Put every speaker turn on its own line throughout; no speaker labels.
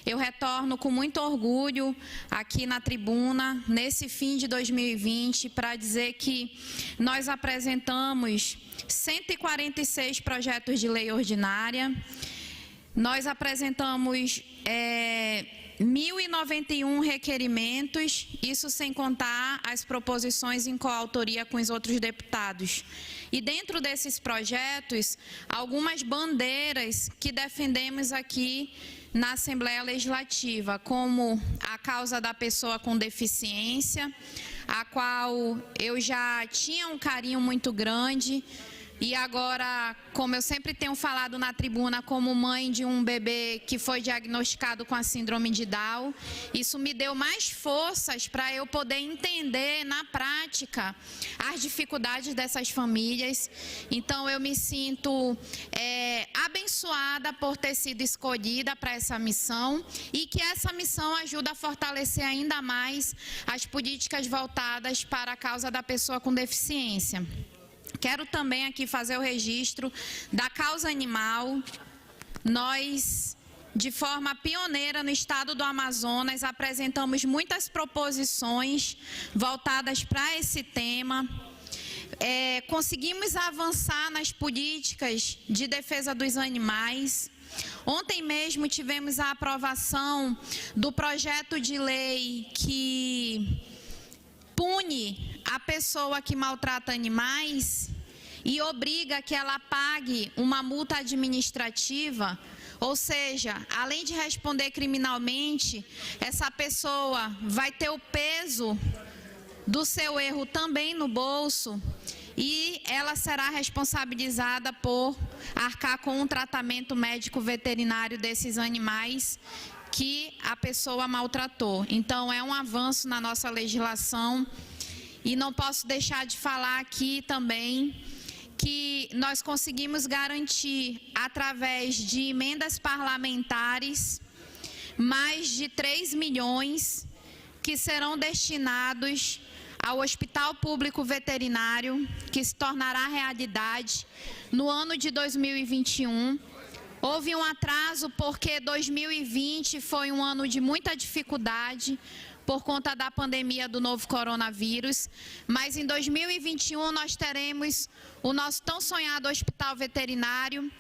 eu retorno com muito orgulho aqui na tribuna, nesse fim de 2020, para dizer que nós apresentamos 146 projetos de lei ordinária, nós apresentamos 1.091 requerimentos, isso sem contar as proposições em coautoria com os outros deputados. E dentro desses projetos, algumas bandeiras que defendemos aqui na Assembleia Legislativa, como a causa da pessoa com deficiência, a qual eu já tinha um carinho muito grande. E agora, como eu sempre tenho falado na tribuna, como mãe de um bebê que foi diagnosticado com a síndrome de Down, isso me deu mais forças para eu poder entender na prática as dificuldades dessas famílias. Então, eu me sinto abençoada por ter sido escolhida para essa missão e que essa missão ajuda a fortalecer ainda mais as políticas voltadas para a causa da pessoa com deficiência. Quero também aqui fazer o registro da causa animal. Nós, de forma pioneira no estado do Amazonas, apresentamos muitas proposições voltadas para esse tema. Conseguimos avançar nas políticas de defesa dos animais. Ontem mesmo tivemos a aprovação do projeto de lei que pune a pessoa que maltrata animais e obriga que ela pague uma multa administrativa, ou seja, além de responder criminalmente, essa pessoa vai ter o peso do seu erro também no bolso e ela será responsabilizada por arcar com um tratamento médico veterinário desses animais que a pessoa maltratou. Então, é um avanço na nossa legislação. E não posso deixar de falar aqui também que nós conseguimos garantir, através de emendas parlamentares, mais de 3 milhões que serão destinados ao Hospital Público Veterinário, que se tornará realidade no ano de 2021. Houve um atraso porque 2020 foi um ano de muita dificuldade, por conta da pandemia do novo coronavírus, mas em 2021 nós teremos o nosso tão sonhado hospital veterinário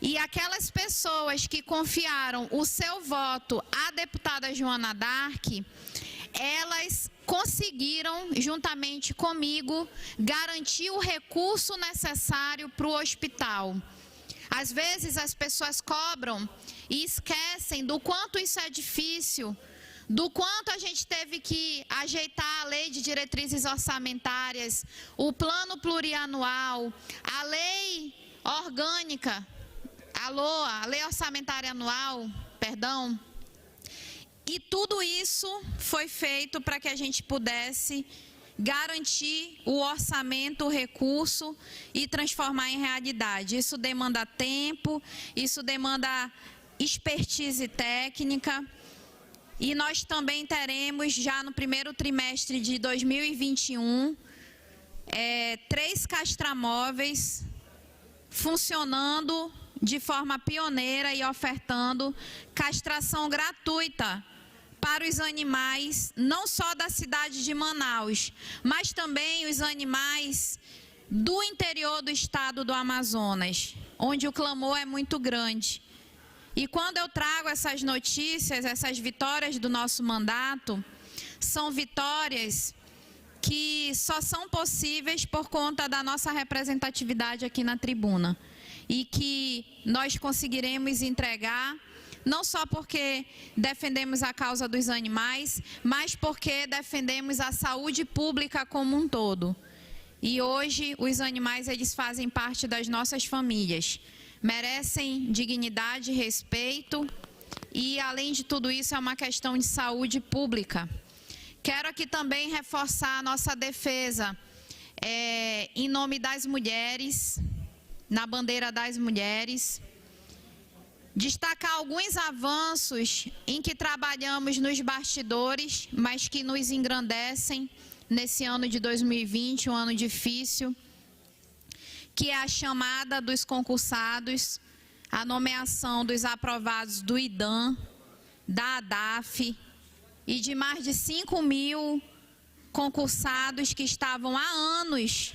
e aquelas pessoas que confiaram o seu voto à deputada Joana Dark, elas conseguiram, juntamente comigo, garantir o recurso necessário para o hospital. Às vezes as pessoas cobram e esquecem do quanto isso é difícil, do quanto a gente teve que ajeitar a lei de diretrizes orçamentárias, o plano plurianual, a lei orgânica, a lei orçamentária anual, perdão. E tudo isso foi feito para que a gente pudesse garantir o orçamento, o recurso e transformar em realidade. Isso demanda tempo, isso demanda expertise técnica. E nós também teremos, já no primeiro trimestre de 2021, 3 castramóveis funcionando de forma pioneira e ofertando castração gratuita para os animais, não só da cidade de Manaus, mas também os animais do interior do estado do Amazonas, onde o clamor é muito grande. E quando eu trago essas notícias, essas vitórias do nosso mandato, são vitórias que só são possíveis por conta da nossa representatividade aqui na tribuna. E que nós conseguiremos entregar, não só porque defendemos a causa dos animais, mas porque defendemos a saúde pública como um todo. E hoje os animais, eles fazem parte das nossas famílias. Merecem dignidade, respeito e, além de tudo isso, é uma questão de saúde pública. Quero aqui também reforçar a nossa defesa em nome das mulheres, na bandeira das mulheres. Destacar alguns avanços em que trabalhamos nos bastidores, mas que nos engrandecem nesse ano de 2020, um ano difícil, que é a chamada dos concursados, a nomeação dos aprovados do IDAM, da ADAF e de mais de 5.000 concursados que estavam há anos,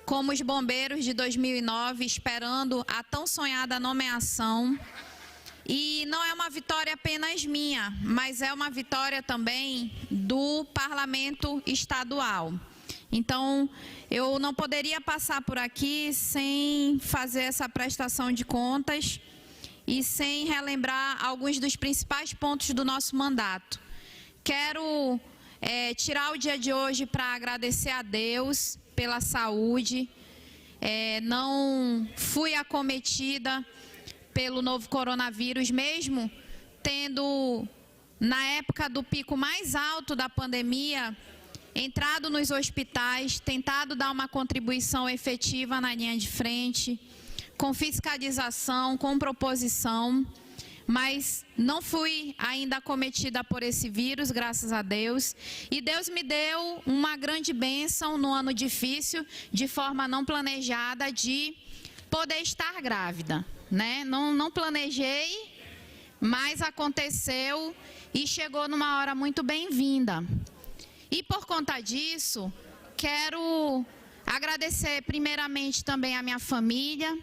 como os bombeiros de 2009, esperando a tão sonhada nomeação. E não é uma vitória apenas minha, mas é uma vitória também do Parlamento Estadual. Então, eu não poderia passar por aqui sem fazer essa prestação de contas e sem relembrar alguns dos principais pontos do nosso mandato. Quero tirar o dia de hoje para agradecer a Deus pela saúde. Não fui acometida pelo novo coronavírus, mesmo tendo, na época do pico mais alto da pandemia, entrado nos hospitais, tentado dar uma contribuição efetiva na linha de frente, com fiscalização, com proposição, mas não fui ainda acometida por esse vírus, graças a Deus. E Deus me deu uma grande bênção no ano difícil, de forma não planejada, de poder estar grávida, né? Não planejei, mas aconteceu e chegou numa hora muito bem-vinda. E por conta disso, quero agradecer primeiramente também a minha família,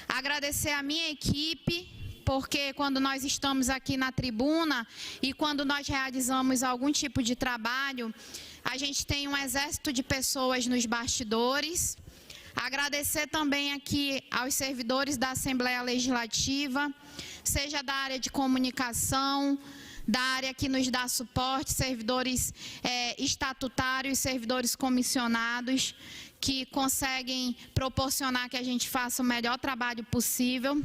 agradecer a minha equipe, porque quando nós estamos aqui na tribuna e quando nós realizamos algum tipo de trabalho, a gente tem um exército de pessoas nos bastidores. Agradecer também aqui aos servidores da Assembleia Legislativa, seja da área de comunicação, da área que nos dá suporte, servidores estatutários, servidores comissionados, que conseguem proporcionar que a gente faça o melhor trabalho possível.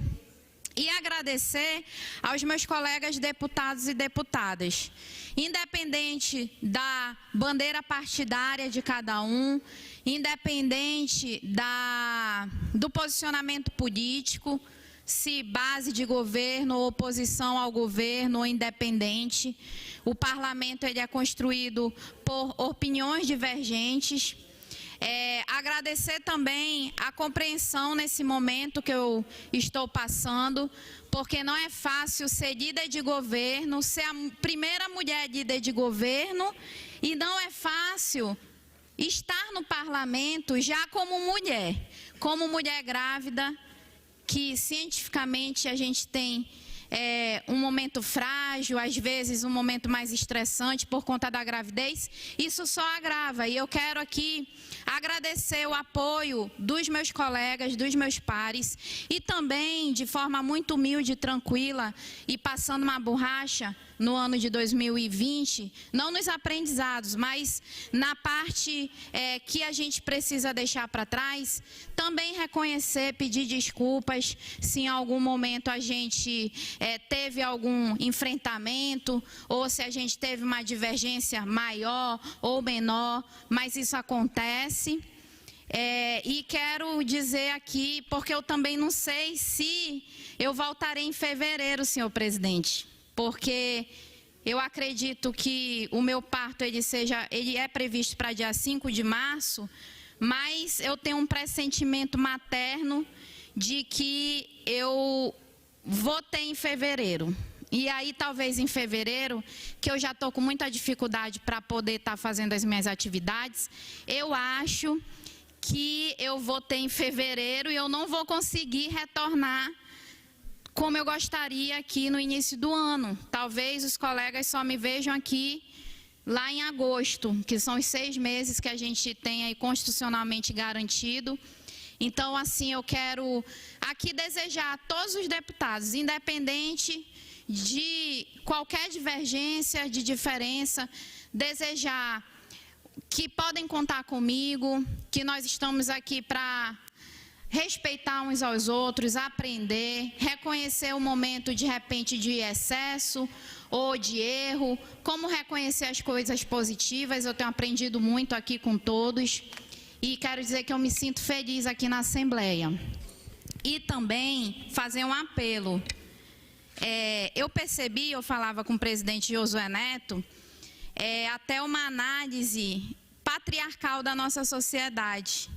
E agradecer aos meus colegas deputados e deputadas, independente da bandeira partidária de cada um, independente do posicionamento político, se base de governo ou oposição ao governo ou independente. O parlamento ele é construído por opiniões divergentes. Agradecer também a compreensão nesse momento que eu estou passando, porque não é fácil ser líder de governo, ser a primeira mulher líder de governo, e não é fácil estar no parlamento já como mulher grávida, que cientificamente a gente tem um momento frágil, às vezes um momento mais estressante por conta da gravidez. Isso só agrava, e eu quero aqui agradecer o apoio dos meus colegas, dos meus pares, e também de forma muito humilde e tranquila, e passando uma borracha no ano de 2020, não nos aprendizados, mas na parte que a gente precisa deixar para trás, também reconhecer, pedir desculpas se em algum momento a gente teve algum enfrentamento, ou se a gente teve uma divergência maior ou menor, mas isso acontece. E quero dizer aqui, porque eu também não sei se eu voltarei em fevereiro, senhor presidente, porque eu acredito que o meu parto ele é previsto para dia 5 de março, mas eu tenho um pressentimento materno de que eu vou ter em fevereiro. E aí, talvez em fevereiro, que eu já estou com muita dificuldade para poder estar fazendo as minhas atividades, eu acho que eu vou ter em fevereiro e eu não vou conseguir retornar como eu gostaria aqui no início do ano. Talvez os colegas só me vejam aqui lá em agosto, que são os 6 meses que a gente tem aí constitucionalmente garantido. Então, assim, eu quero aqui desejar a todos os deputados, independente de qualquer divergência, de diferença, desejar que podem contar comigo, que nós estamos aqui para respeitar uns aos outros, aprender, reconhecer o momento de repente de excesso ou de erro, como reconhecer as coisas positivas. Eu tenho aprendido muito aqui com todos e quero dizer que eu me sinto feliz aqui na Assembleia. E também fazer um apelo. Eu percebi, eu falava com o presidente Josué Neto, até uma análise patriarcal da nossa sociedade.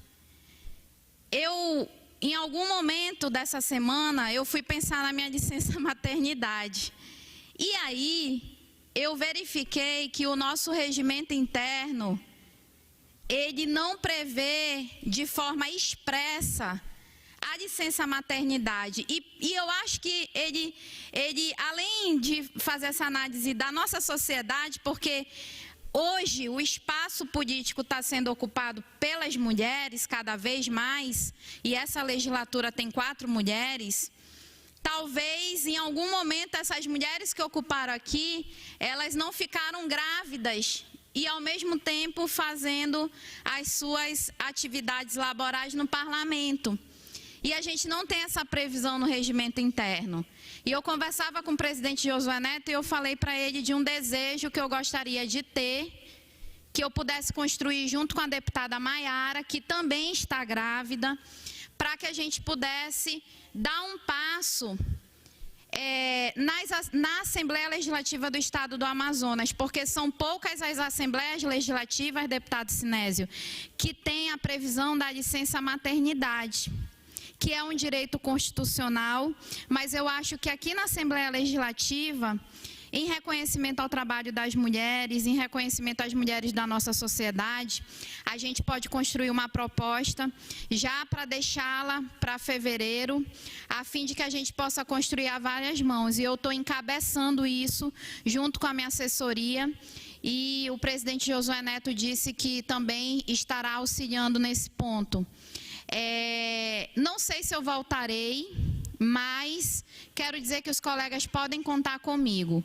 Em algum momento dessa semana, eu fui pensar na minha licença maternidade. E aí, eu verifiquei que o nosso regimento interno, ele não prevê de forma expressa a licença maternidade. E eu acho que ele, além de fazer essa análise da nossa sociedade, porque hoje o espaço político está sendo ocupado pelas mulheres cada vez mais, e essa legislatura tem 4 mulheres, talvez em algum momento essas mulheres que ocuparam aqui, elas não ficaram grávidas e ao mesmo tempo fazendo as suas atividades laborais no parlamento. E a gente não tem essa previsão no regimento interno. E eu conversava com o presidente Josué Neto e eu falei para ele de um desejo que eu gostaria de ter, que eu pudesse construir junto com a deputada Maiara, que também está grávida, para que a gente pudesse dar um passo na Assembleia Legislativa do Estado do Amazonas, porque são poucas as Assembleias Legislativas, deputado Sinésio, que têm a previsão da licença maternidade, que é um direito constitucional, mas eu acho que aqui na Assembleia Legislativa, em reconhecimento ao trabalho das mulheres, em reconhecimento às mulheres da nossa sociedade, a gente pode construir uma proposta já para deixá-la para fevereiro, a fim de que a gente possa construir a várias mãos. E eu estou encabeçando isso junto com a minha assessoria, e o presidente Josué Neto disse que também estará auxiliando nesse ponto. Não sei se eu voltarei, mas quero dizer que os colegas podem contar comigo.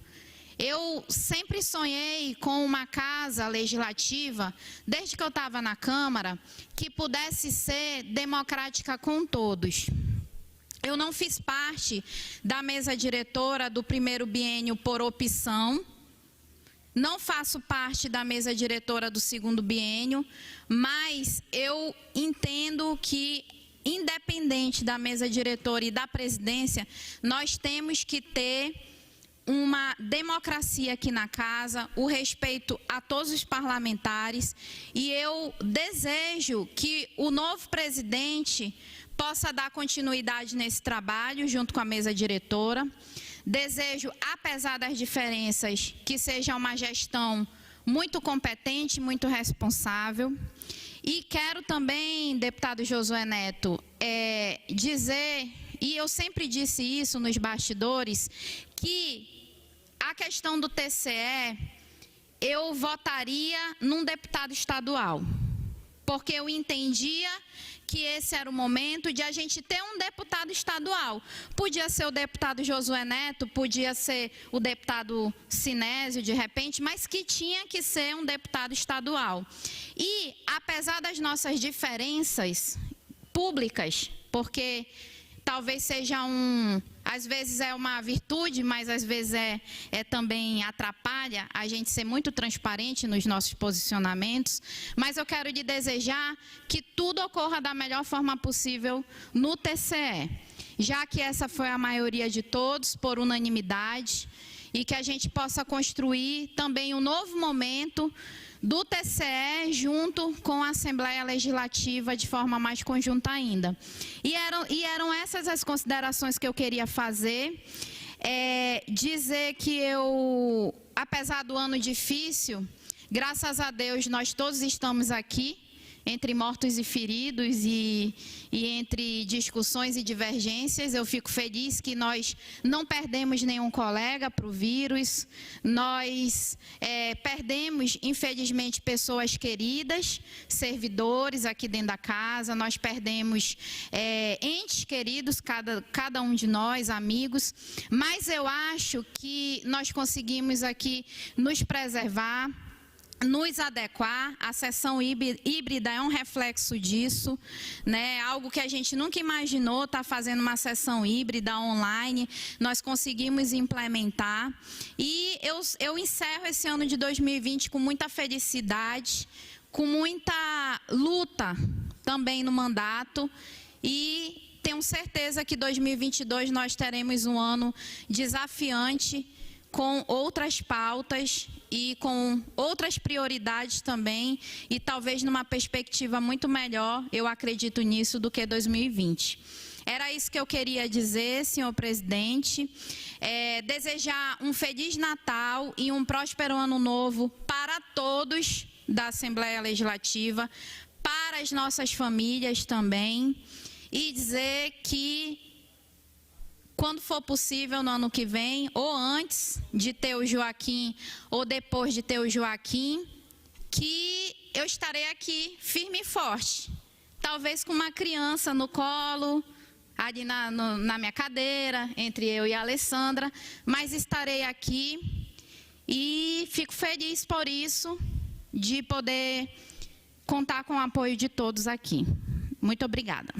Eu sempre sonhei com uma casa legislativa, desde que eu estava na Câmara, que pudesse ser democrática com todos. Eu não fiz parte da mesa diretora do primeiro biênio por opção, não faço parte da mesa diretora do segundo biênio, mas eu entendo que, independente da mesa diretora e da presidência, nós temos que ter uma democracia aqui na casa, o respeito a todos os parlamentares, e eu desejo que o novo presidente possa dar continuidade nesse trabalho junto com a mesa diretora. Desejo, apesar das diferenças, que seja uma gestão muito competente, muito responsável. E quero também, deputado Josué Neto, dizer, e eu sempre disse isso nos bastidores, que a questão do TCE, eu votaria num deputado estadual, porque eu entendia que esse era o momento de a gente ter um deputado estadual. Podia ser o deputado Josué Neto, podia ser o deputado Sinésio, de repente, mas que tinha que ser um deputado estadual. E, apesar das nossas diferenças públicas, porque talvez seja às vezes é uma virtude, mas às vezes também atrapalha a gente ser muito transparente nos nossos posicionamentos, mas eu quero lhe desejar que tudo ocorra da melhor forma possível no TCE, já que essa foi a maioria de todos, por unanimidade, e que a gente possa construir também um novo momento do TCE junto com a Assembleia Legislativa de forma mais conjunta ainda. E eram essas as considerações que eu queria fazer. Dizer que eu, apesar do ano difícil, graças a Deus nós todos estamos aqui, entre mortos e feridos e entre discussões e divergências. Eu fico feliz que nós não perdemos nenhum colega para o vírus, nós perdemos, infelizmente, pessoas queridas, servidores aqui dentro da casa, nós perdemos entes queridos, cada um de nós, amigos, mas eu acho que nós conseguimos aqui nos preservar, nos adequar. A sessão híbrida é um reflexo disso, né? Algo que a gente nunca imaginou, estar fazendo uma sessão híbrida online, nós conseguimos implementar. E eu encerro esse ano de 2020 com muita felicidade, com muita luta também no mandato, e tenho certeza que 2022 nós teremos um ano desafiante, com outras pautas e com outras prioridades também, e talvez numa perspectiva muito melhor, eu acredito nisso, do que 2020. Era isso que eu queria dizer, senhor presidente. Desejar um Feliz Natal e um próspero Ano Novo para todos da Assembleia Legislativa, para as nossas famílias também, e dizer que, quando for possível, no ano que vem, ou antes de ter o Joaquim, ou depois de ter o Joaquim, que eu estarei aqui firme e forte, talvez com uma criança no colo, ali na minha cadeira, entre eu e a Alessandra, mas estarei aqui e fico feliz por isso, de poder contar com o apoio de todos aqui. Muito obrigada.